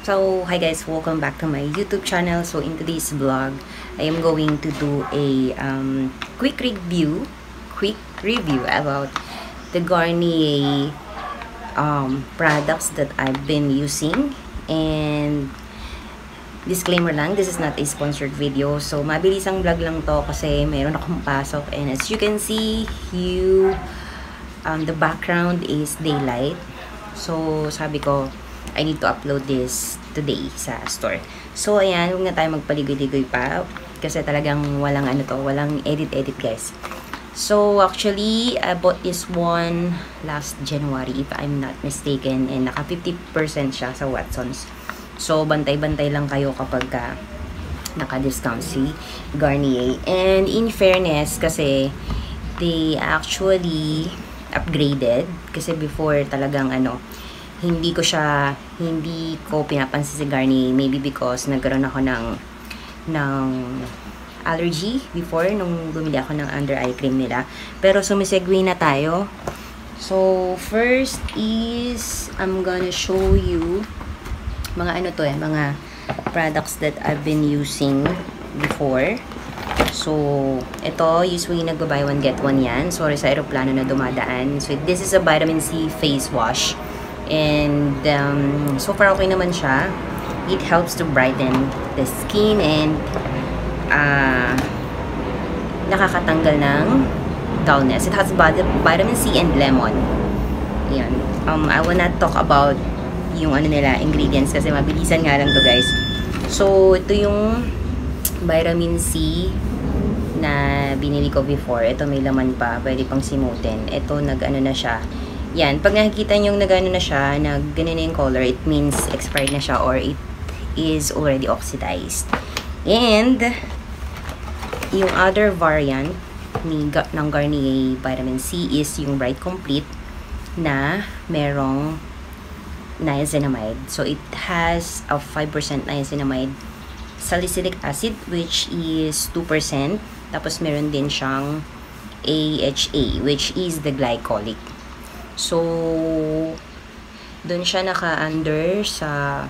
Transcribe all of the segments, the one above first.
So, hi guys, welcome back to my YouTube channel. So, in today's vlog, I am going to do a quick review about the Garnier products that I've been using. And disclaimer lang, this is not a sponsored video. So, mabilisang vlog lang to kasi mayroon akong pasok. And as you can see, the background is daylight. So, sabi ko, I need to upload this today sa store. So, ayan, huwag na tayo magpaligoy-ligoy pa. Kasi talagang walang edit-edit, guys. So, actually, I bought this one last January, if I'm not mistaken. And naka 50% siya sa Watsons. So, bantay-bantay lang kayo kapag naka-discount si Garnier. And in fairness, kasi they actually upgraded. Kasi before talagang hindi ko pinapansin si Garnier, maybe because nagkaroon ako ng allergy before nung bumili ako ng under eye cream nila. Pero sumisegue na tayo. So first is I'm gonna show you mga mga products that I've been using before. So ito, usually nagba-buy one get one yan. Sorry sa aeroplano na dumadaan. So this is a vitamin C face wash. And so far okay naman siya. It helps to brighten the skin and nakakatanggal ng dullness. It has vitamin C and lemon. Yan. I will not talk about yung nila ingredients kasi mabilisan nga lang to, guys. So ito yung vitamin C na binili ko before. Ito may laman pa, pwede pang simutin. Ito na siya. Yan, pag nakikita nyo nagano na siya, ganun na yung color, it means expired na siya or it is already oxidized. And yung other variant ng Garnier Vitamin C is yung Bright Complete na merong niacinamide. So it has a 5% niacinamide, salicylic acid which is 2%, tapos meron din siyang AHA which is the glycolic. So, doon siya naka-under sa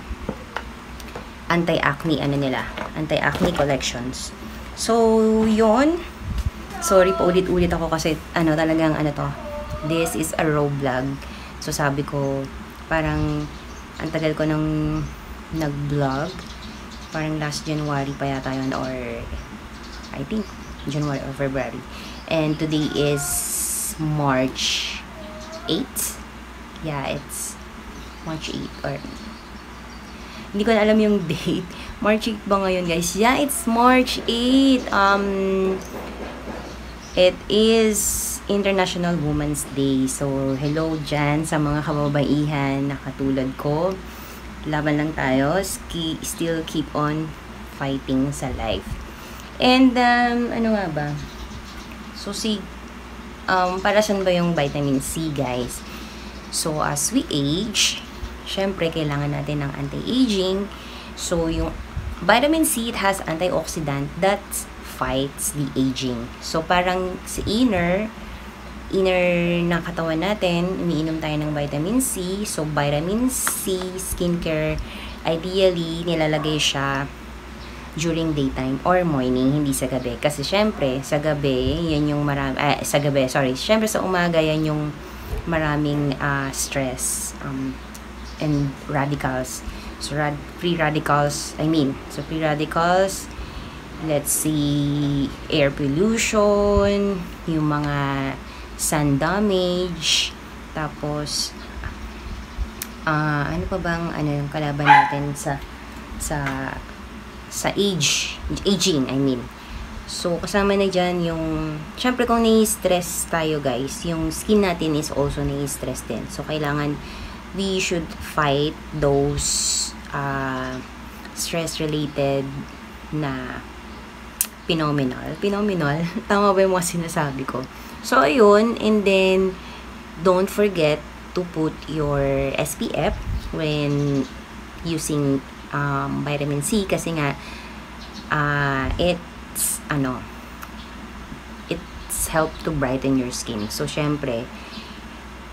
anti-acne, anti-acne collections. So, yon. Sorry pa ulit-ulit ako kasi, talagang, this is a raw vlog. So, sabi ko, parang, ang tagal ko nang nag-vlog. Parang last January pa yata yun, or, I think, January or February. And today is March 8. Yeah, it's March 8 or hindi ko na alam yung date. March 8 ba ngayon, guys? Yeah, it's March 8. It is International Women's Day. So, hello dyan sa mga kababaihan na katulad ko. Laban lang tayo. Still keep on fighting sa life. And, ano nga ba? So, para saan ba yung vitamin C, guys? So, as we age, syempre, kailangan natin ng anti-aging. So, yung vitamin C, it has antioxidant that fights the aging. So, parang sa inner na katawan natin, umiinom tayo ng vitamin C. So, vitamin C, skincare, ideally, nilalagay siya during daytime or morning, hindi sa gabi. Kasi syempre, sa gabi, yan yung syempre sa umaga, yan yung maraming stress and radicals. So, free radicals, let's see, air pollution, yung mga sun damage, tapos, ano pa bang, yung kalaban natin sa aging, So, kasama na dyan yung, syempre kung nai-stress tayo, guys, yung skin natin is also nai-stress din. So, kailangan, we should fight those stress-related na phenomenal. Tama ba yung mga sinasabi ko? So, ayun, and then, don't forget to put your SPF when using vitamin C kasi nga it's help to brighten your skin. So syempre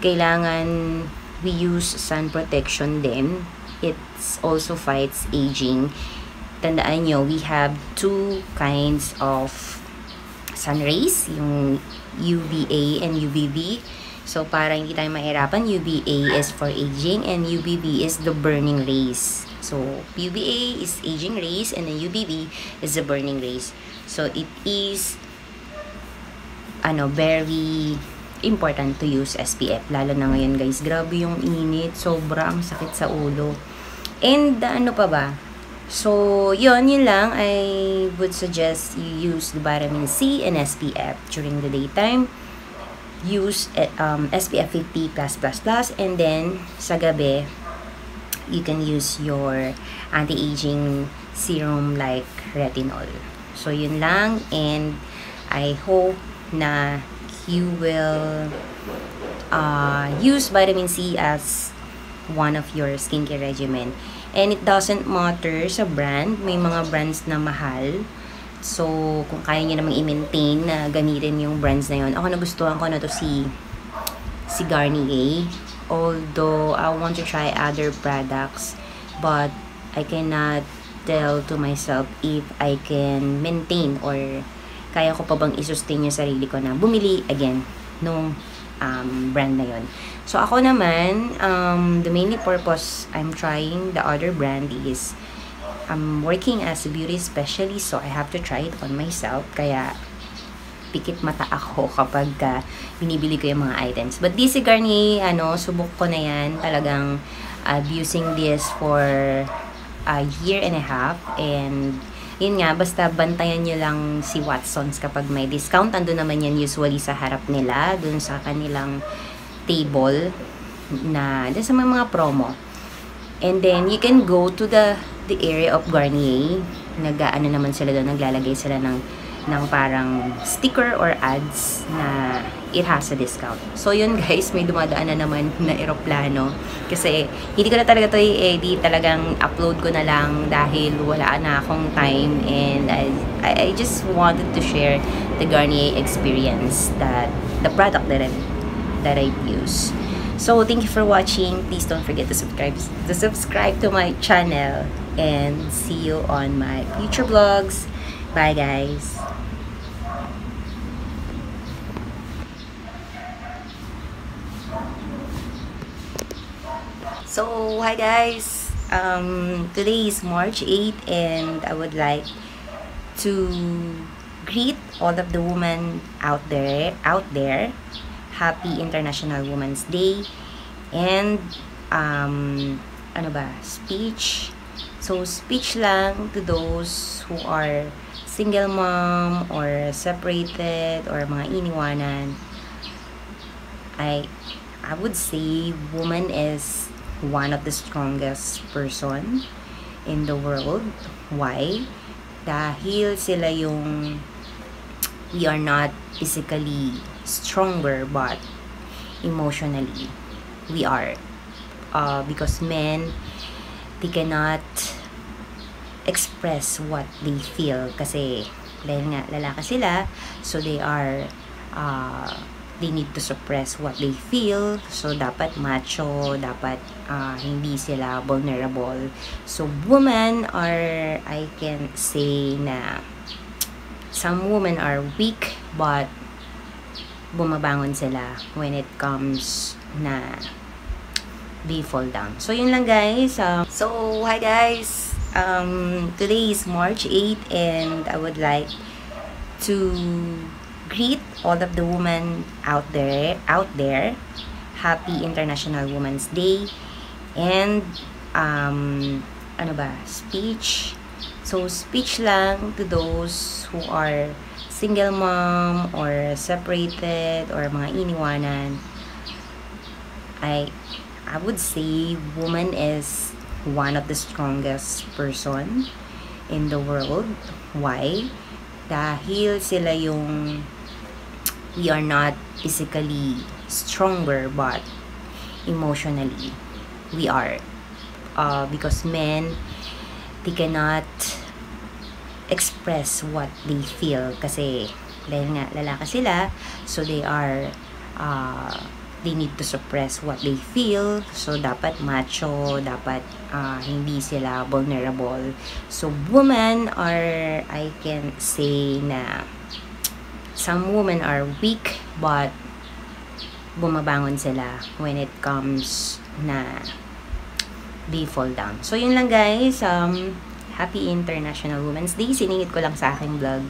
kailangan we use sun protection din it also fights aging. Tandaan nyo, we have two kinds of sun rays, yung UVA and UVB. So, para hindi tayo mahirapan, UVA is for aging and UVB is the burning rays. So, UVA is aging rays and then UVB is the burning rays. So, it is very important to use SPF. Lalo na ngayon, guys. Grabe yung init. Sobra ang sakit sa ulo. And, ano pa ba? So, yun lang. I would suggest you use the vitamin C and SPF during the daytime. Use SPF 50+++, and then sa gabi, you can use your anti-aging serum like retinol. So, yun lang. And I hope na you will use vitamin C as one of your skincare regimen. And it doesn't matter sa brand. May mga brands na mahal. So, kung kaya nyo namang i-maintain na gamitin yung brands na yun. Ako nagustuhan ko na to si Garnier. Although, I want to try other products. But, I cannot tell to myself if I can maintain or kaya ko pa bang i-sustain yung sarili ko na bumili again nung brand na yun. So, ako naman, the mainly purpose I'm trying the other brand is I'm working as a beauty specialist, so I have to try it on myself. Kaya, pikit mata ako kapag binibili ko yung mga items. But this Garnier, subok ko na yan. Talagang using this for a year and a half. And, yun nga, basta bantayan nyo lang si Watsons kapag may discount. Ando naman yan usually sa harap nila, dun sa kanilang table na sa mga promo. And then you can go to the area of Garnier. Naman sila doon, naglalagay sila ng parang sticker or ads na it has a discount. So yun guys, may dumadaan na naman na eroplano kasi hindi ko na talaga to i-edit, talagang upload ko na lang dahil wala na akong time, and I just wanted to share the Garnier experience, that the product that I use. So, thank you for watching. Please don't forget to subscribe to my channel, and see you on my future vlogs. Bye, guys. So, hi guys. Today is March 8th, and I would like to greet all of the women out there. Happy International Women's Day. And speech. So speech lang to those who are single mom or separated or mga iniwanan. I would say woman is one of the strongest person in the world. Why? Dahil sila yung we are not physically stronger but emotionally we are, because men, they cannot express what they feel kasi dahil nga lalaki sila, so they need to suppress what they feel. So dapat macho, dapat hindi sila vulnerable. So women are, I can say na some women are weak but bumabangon sila when it comes na they fall down. So yun lang guys. So hi guys. Today is March 8th, and I would like to greet all of the women out there. Happy International Women's Day. And speech. So speech lang to those who are single mom or separated or mga iniwanan. I would say woman is one of the strongest person in the world. Why? Dahil sila yung we are not physically stronger but emotionally we are, because men, they cannot express what they feel kasi dahil nga lalaki sila, so they are they need to suppress what they feel. So, dapat macho, dapat hindi sila vulnerable. So, women are, I can say na some women are weak, but bumabangon sila when it comes na they fall down. So, yun lang guys. Happy International Women's Day. Siningit ko lang sa aking vlog.